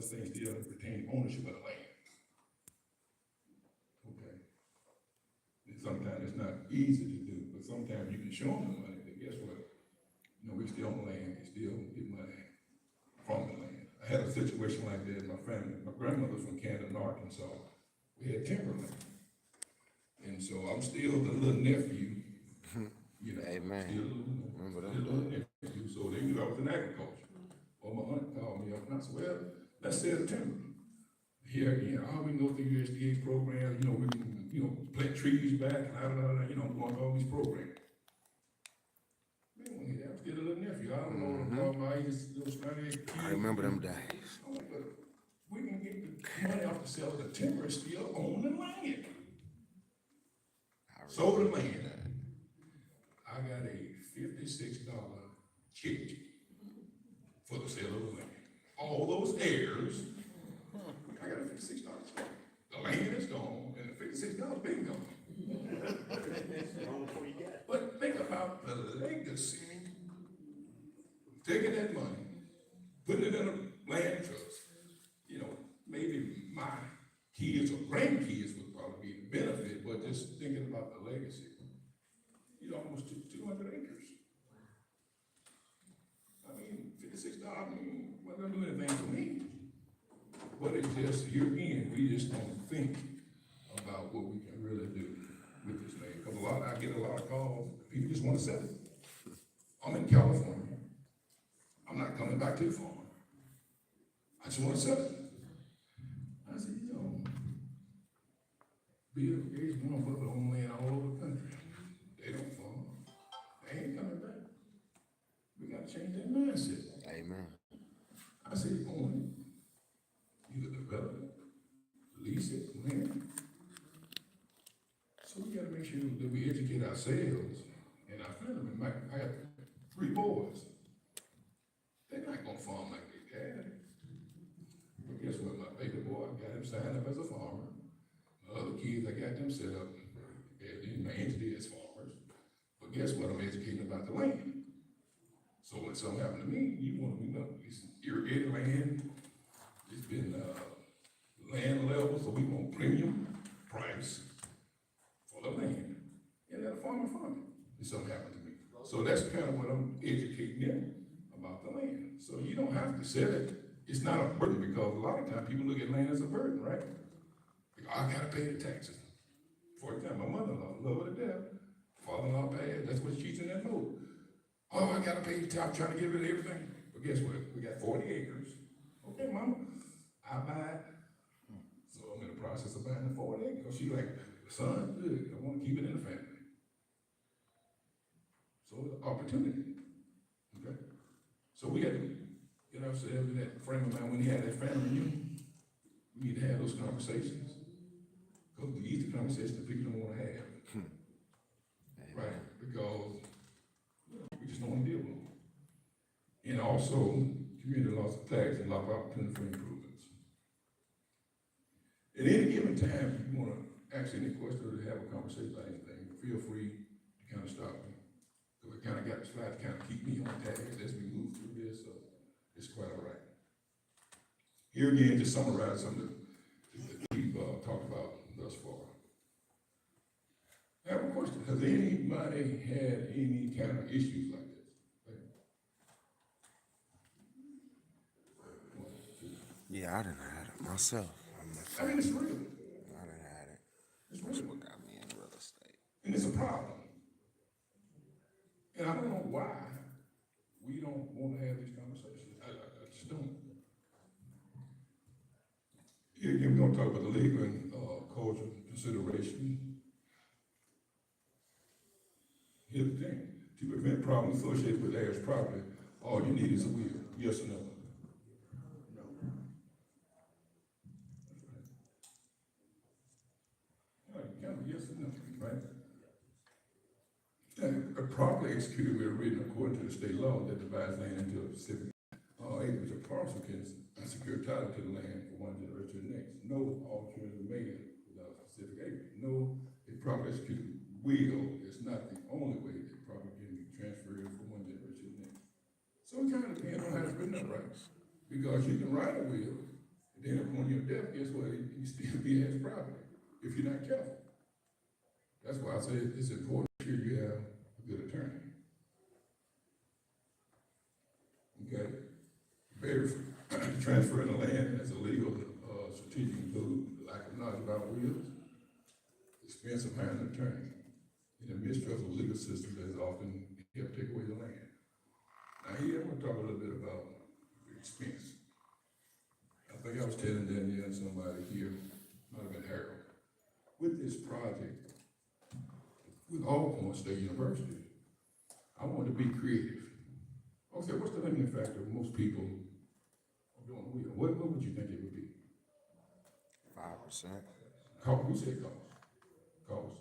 such thing still retain ownership of the land. Okay. And sometimes it's not easy to do, but sometimes you can show them the money, but guess what? You know, we still own land, we still get money from the land. I had a situation like that in my family. My grandmother's from Camden, Arkansas. We had timberland. And so I'm still the little nephew, you know. Amen. Still a little nephew, so they knew I was in agriculture. Well, my aunt called me up and I said, well, let's sell the timber. Here again, all we go through USDA programs, you know, we can, you know, plant trees back and you know, going through all these programs. Man, I'm still a little nephew. I don't know what my age, little snotty kid. I remember them days. I'm like, look, we can get the money off the sale of the timber and still own the land. Sold the land. I got a $56 check for the sale of the land. All those heirs, I got a $56 check. The land is gone and the $56 been gone. But think about the legacy. Taking that money, putting it in a land trust. You know, maybe my kids or grandkids would probably be the benefit, but just thinking about the legacy. You know, almost 200 acres. I mean, $56, I mean, what gonna do anything for me? But it's just, here again, we just don't think about what we can really do with this land. Because I get a lot of calls, people just want to sell it. I'm in California. I'm not coming back to the farm. I just want to sell it. I said, you know, Bill Gates want to put their own land all over the country. They don't farm. They ain't coming back. We got to change that mindset. Amen. I said, own it. Either develop it, lease it, rent it. So we got to make sure that we educate ourselves and our family. I got 3 boys. They're not going to farm like they dad. But guess what? My baby boy, I got him signed up as a farmer. My other kids, I got them set up in my entity as farmers. But guess what? I'm educating about the land. So when something happened to me, you want to know, it's irrigated land. It's been land level, so we want premium price for the land. And let a farmer farm it if something happened to me. So that's kind of what I'm educating them about the land. So you don't have to sell it. It's not a burden, because a lot of times people look at land as a burden, right? Like, I gotta pay the taxes. For example, my mother-in-law, love her to death. Father-in-law bad, that's what she's in that mode. Oh, I gotta pay the tax, I'm trying to get rid of everything. But guess what? We got 40 acres. Okay, mama, I buy it. So I'm in the process of buying the 40 acres. She's like, son, good, I wanna keep it in the family. So opportunity, okay? So we had to get ourselves in that frame of mind. When you had that family reunion, we need to have those conversations. Because these are the conversations that people don't want to have. Right? Because we just don't want to deal with them. And also, community loss of tax and lack of opportunity for improvements. At any given time, if you want to ask any question or have a conversation about anything, feel free to kind of stop me. So it kind of got the slide to kind of keep me on task as we move through this, so it's quite all right. Here again, to summarize some of that we've talked about thus far. I have a question. Has anybody had any kind of issues like this? Yeah, I done had it myself. I mean, it's real. I done had it. It's That's real. what got me in real estate. And it's a problem. And I don't know why we don't want to have these conversations. I just don't. Here again, we're going to talk about the legal and cultural consideration. Here's the thing. To prevent problems associated with heirs property, all you need is a will. Yes or no? No. That's right. All right, kind of yes or no, right? A properly executed will written according to the state law that divides land into a specific acres or parcel can secure title to the land for one generation to the next. No alternative made without a specific acre. No, a properly executed will is not the only way that property can be transferred from one generation to the next. So it kind of depends on how it's written up, right? Because you can write a will Then if when you're deaf, guess what? You still be as property if you're not careful. That's why I say it's important to sure you have a good attorney. Okay? Very transferring the land as a legal strategic include lack of knowledge about wills, expense of hiring an attorney, and the mistrust of the legal system that is often helped take away the land. Now here I'm gonna talk a little bit about the expense. I think I was telling Danielle and somebody here, might have been Harold, with this project, with Alcorn State University, I want to be creative. Okay, what's the limiting factor most people are doing a will? What would you think it would be? 5%. Cost, who said cost? Cost.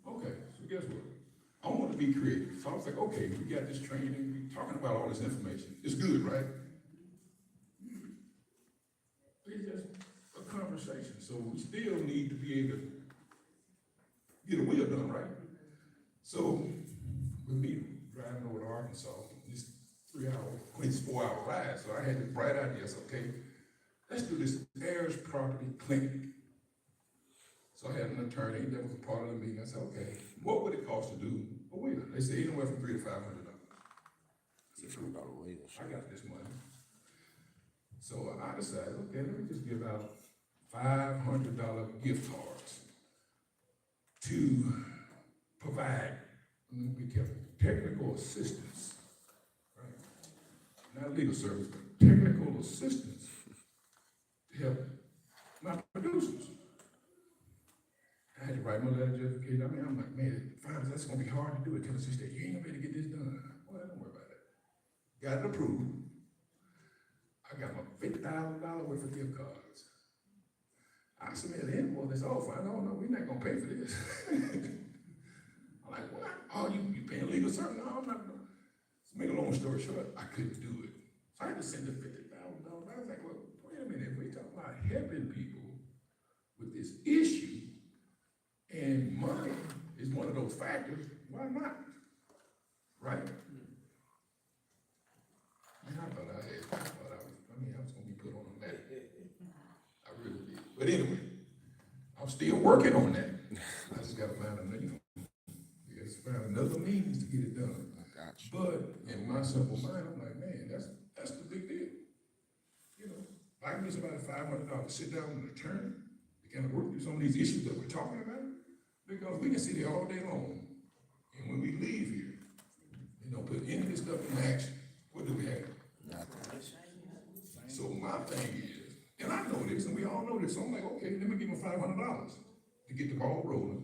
Okay, so guess what? I want to be creative. So I was like, okay, we got this training, we talking about all this information. It's good, right? It's just a conversation. So we still need to be able to get a will done, right? So with me driving over to Arkansas, it's 3 hours, it's 4 hour ride. So I had this bright idea. I said, okay, let's do this heirs property clinic. So I had an attorney that was a part of the meeting. I said, okay, what would it cost to do a will? They said anywhere from $300 to $500. I said, $300 will. I got this money. So I decided, okay, let me just give out $500 gift cards to provide, let me be careful, technical assistance, right? Not legal service, but technical assistance to help my producers. I had to write my letter of justification. I mean, I'm like, man, that's gonna be hard to do at Tennessee State. You ain't gonna be able to get this done. Well, don't worry about that. Got it approved. I got my $50,000 worth of gift cards. I submitted the invoice. They said, oh, fine, no, we're not gonna pay for this. I'm like, what? Oh, you paying legal service? No, I'm not. To make a long story short, I couldn't do it. So I had to send the $50,000. I was like, well, wait a minute. If we talk about helping people with this issue, and money is one of those factors, why not? Right? Man, I thought I was gonna be put on a map. I really did. But anyway, I'm still working on that. I just gotta find another means to get it done. I got you. But in my simple mind, I'm like, man, that's the big deal. You know, I can get somebody $500 to sit down with an attorney to kind of work through some of these issues that we're talking about, because we can sit here all day long, and when we leave here, you know, put any of this stuff in action, what do we have? Nothing. So my thing is, and I know this, and we all know this, so I'm like, okay, let me give them $500 to get the ball rolling.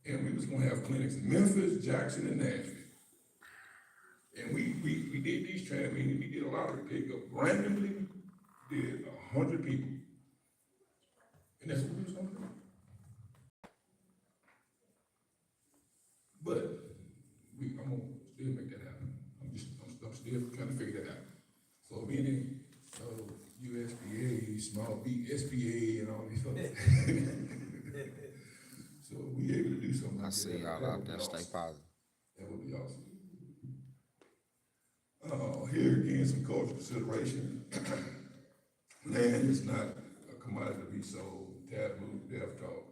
And we was gonna have clinics in Memphis, Jackson, and Nashville. And we did these trainings, we did a lottery pickup, randomly did 100 people. And that's what we was gonna do. But I'm gonna still make that happen. I'm still trying to figure that out. So meaning, USDA, small B, SBA, and all these folks. So we able to do something. I see y'all out there. Stay positive. That would be awesome. Here again, some cultural consideration. Land is not a commodity to be sold. Taboo, death talk.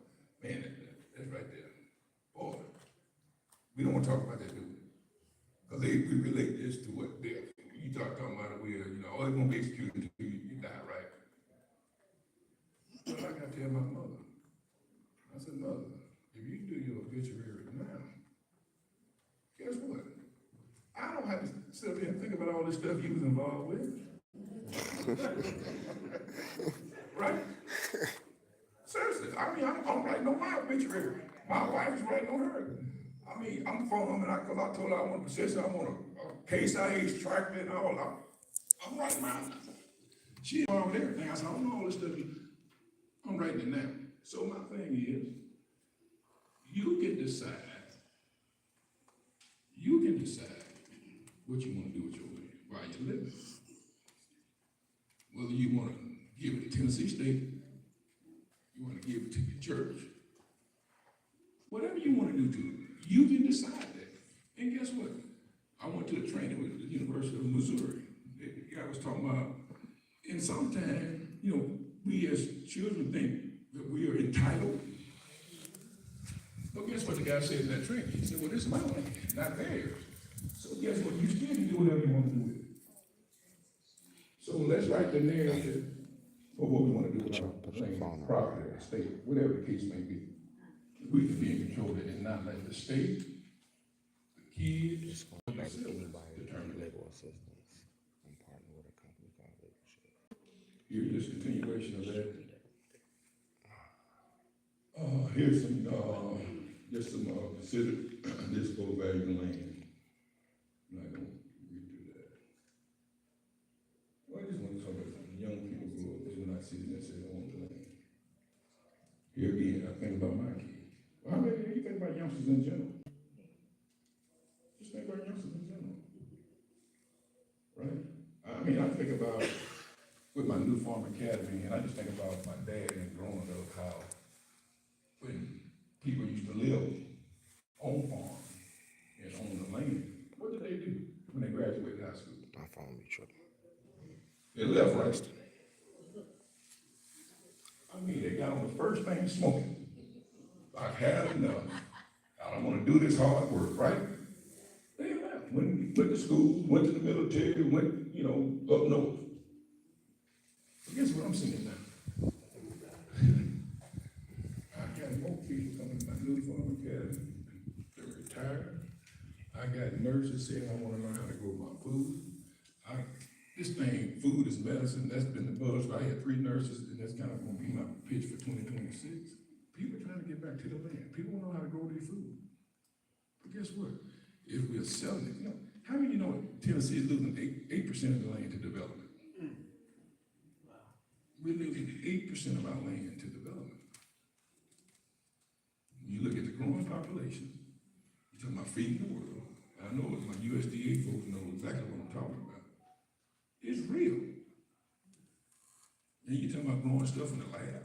Man, that's right there. Boy, we don't want to talk about that, do we? Because we relate this to what death. You talking about it, you know, it's gonna be executed until you die, right? But I gotta tell my mother. I said, mother, if you do your obituary now, guess what? I don't have to sit up here and think about all this stuff you was involved with. Right? Seriously, I mean, I'm writing on my obituary. My wife is writing on her. I mean, I'm from, and because I told her I want a position, I want a Case IH tractor and all. I'm writing mine. She involved with everything. I said, I don't know all this stuff. I'm writing it now. So my thing is, you can decide what you want to do with your land while you're living. Whether you want to give it to Tennessee State, you want to give it to your church, whatever you want to do to it, you can decide that. And guess what? I went to a training with the University of Missouri. The guy was talking about, and sometimes, you know, we as children think that we are entitled. But guess what the guy said in that training? He said, well, this is my land, not theirs. So guess what? You still can do whatever you want to do with it. So let's write the narrative for what we want to do with our land, property, or state, whatever the case may be. We can be in control of it and not let the state, the kids, determine that. Here's this continuation of that. Here's some, just some considered municipal value land. I'm not gonna read through that. Well, I just want to talk about some young people who they will not see necessarily on the land. Here again, I think about my kids. Well, how many you think about youngsters in general? Just think about youngsters in general. Right? I mean, I think about with my New Farm Academy, and I just think about my dad and growing up, how when people used to live on farm and on the land, what did they do when they graduated high school? My phone be tripping. They left, right? I mean, they got on the first thing smoking. I've had enough. I don't want to do this hard work, right? They left. Went to school, went to the military, went, up north. But guess what I'm seeing now? I got more people coming to my New Farm Academy. They're retired. I got nurses saying I want to learn how to grow my food. This thing, food is medicine, that's been the buzz. I had 3 nurses, and that's kind of going to be my pitch for 2026. People are trying to get back to the land. People want to know how to grow their food. But guess what? If we're selling it, how many Tennessee is losing 8% of the land to development? We're losing 8% of our land to development. You look at the growing population, you're talking about feeding the world. I know my USDA folks know exactly what I'm talking about. It's real. And you're talking about growing stuff in the lab,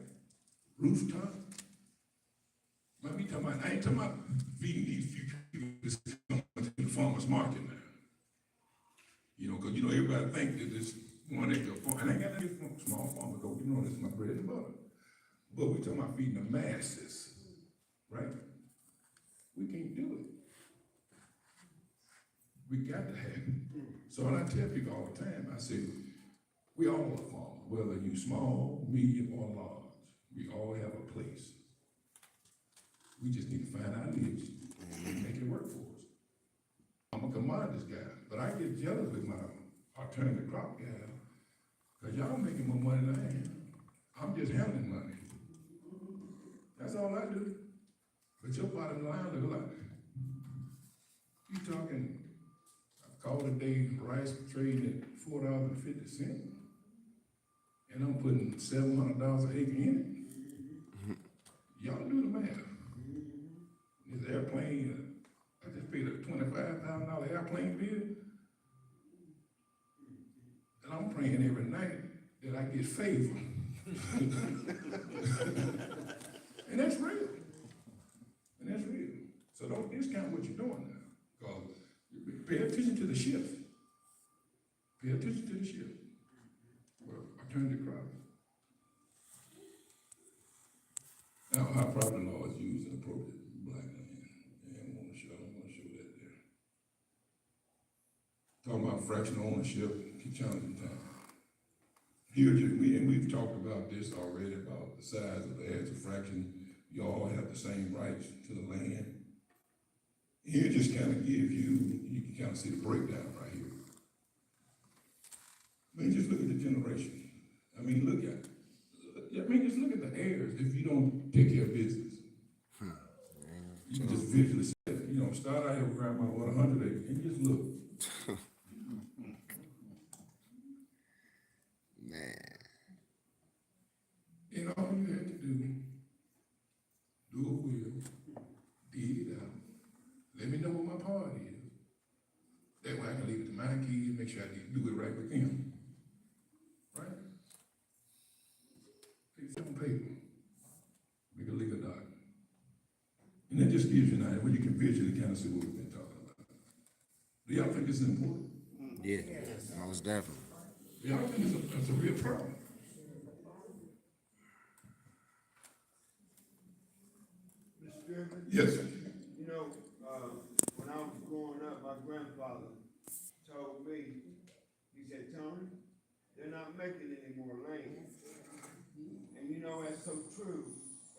rooftop. I ain't talking about feeding these few people that's coming to the farmer's market now. Because everybody think that this 1 acre farm, and I got to get from small farmer, this is my bread and butter. But we're talking about feeding the masses, right? We can't do it. We got to have it. So when I tell people all the time, I say, we all are farmers, whether you small, medium, or large. We all have a place. We just need to find our niche and make it work for us. I'm a commodities guy, but I get jealous with my alternative crop guy, because y'all making more money than I am. I'm just handling money. That's all I do. But your bottom line look like, you talking, I called a day rice trading at $4.50, and I'm putting $700 an acre in it. Y'all do the math. This airplane, I just paid a $25,000 airplane bill, and I'm praying every night that I get favor. And that's real. So don't discount what you're doing now. Because pay attention to the shift. Pay attention to the shift. Well, alternative crops. Now, our property law is used in appropriate black land. And I want to show that there. Talking about fractional ownership, keep challenging time. Here, we've talked about this already, about the size of the as a fraction. You all have the same rights to the land. Here just kind of give you can kind of see the breakdown right here. Just look at the generation. Just look at the heirs if you don't take care of business. You can just visually see it. Start out here with grandma with 100 acres and just look. Man. And all you have to do a will, dig it out. Let me know what my part is. That way I can leave it to my kids, make sure I do it right with them. Right? Take some paper, make a legal document. And that just gives you an idea where you can visually kind of see what we've been talking about. Do y'all think it's important? Yeah, most definitely. Y'all think it's a real problem? Griffin? Yes, sir. You know, when I was growing up, my grandfather told me, he said, Tony, they're not making any more land. And you know, that's so true.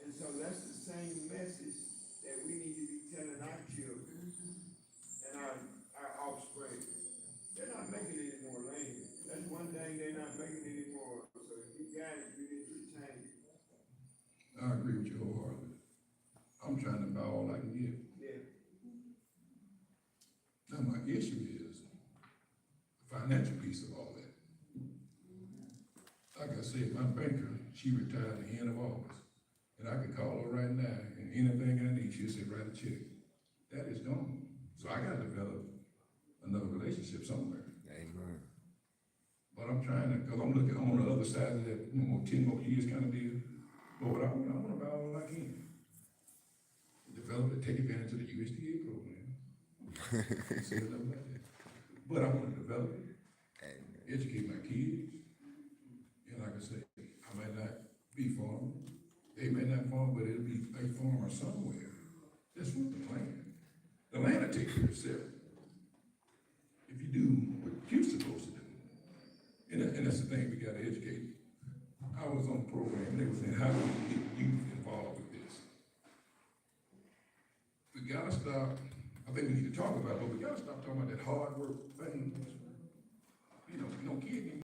And so that's the same message that we need to be telling our children and our offspring. They're not making any more land. That's one thing they're not making anymore. So if you got it, you need to retain it. I agree with you wholeheartedly. I'm trying to buy all I can get. Yeah. Now, my issue is the financial piece of all that. Like I said, my banker, she retired at the end of August. And I could call her right now, and anything I need, she'll say, write a check. That is gone. So I gotta develop another relationship somewhere. Amen. But I'm trying to, cause I'm looking on the other side of that, 10 more years kind of deal. But what I wanna buy all I can. Develop it, take advantage of the USDA program. Set it up like that. But I wanna develop it, Amen. educate my kids. And like I say, I might not be farming. They may not farm, but it'll be a farmer somewhere. That's with the land. The land will take care of itself. If you do what you're supposed to do. And that's the thing, we gotta educate. I was on a program, and they were saying, how do we get youth involved with this? We gotta stop, I think we need to talk about it, but we gotta stop talking about that hard work thing. You know, kids